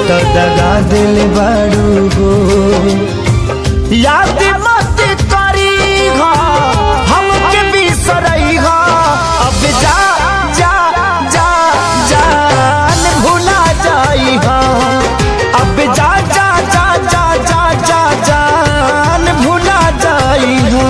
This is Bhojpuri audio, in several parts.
तो दगा दिल बारू हो। याद मत करी हो हमके बिसरई हो, अब जा जा जा जान भुला जाई हो, अब जा जा जा जा जा जा जान भुला जाई हो।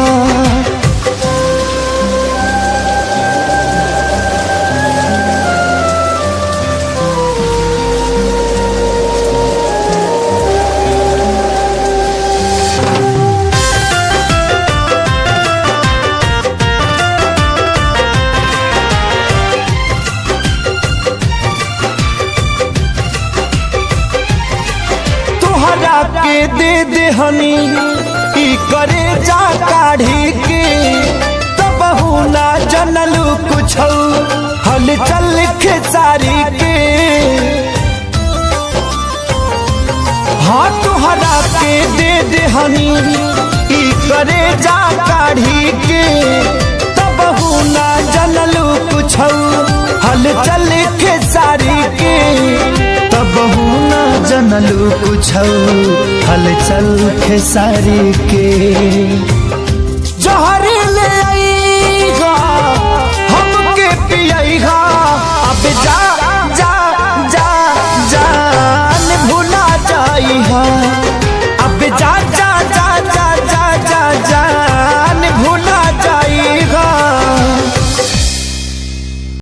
के दे दे हनी ई करे जा काढ़ी के, तब ना जनलू कुछ हल चल खेसारी के। हाँ तुहरा के दे दे हनी ई करे जा काढ़ी के, तब ना जनलू कुछ हल चल खेसारी के। तब ना जनलू कुछ हलचल खेसारी के। जहरी ले आईगा हमके पियईगा, अब जा जा जा जान भुला जाईगा।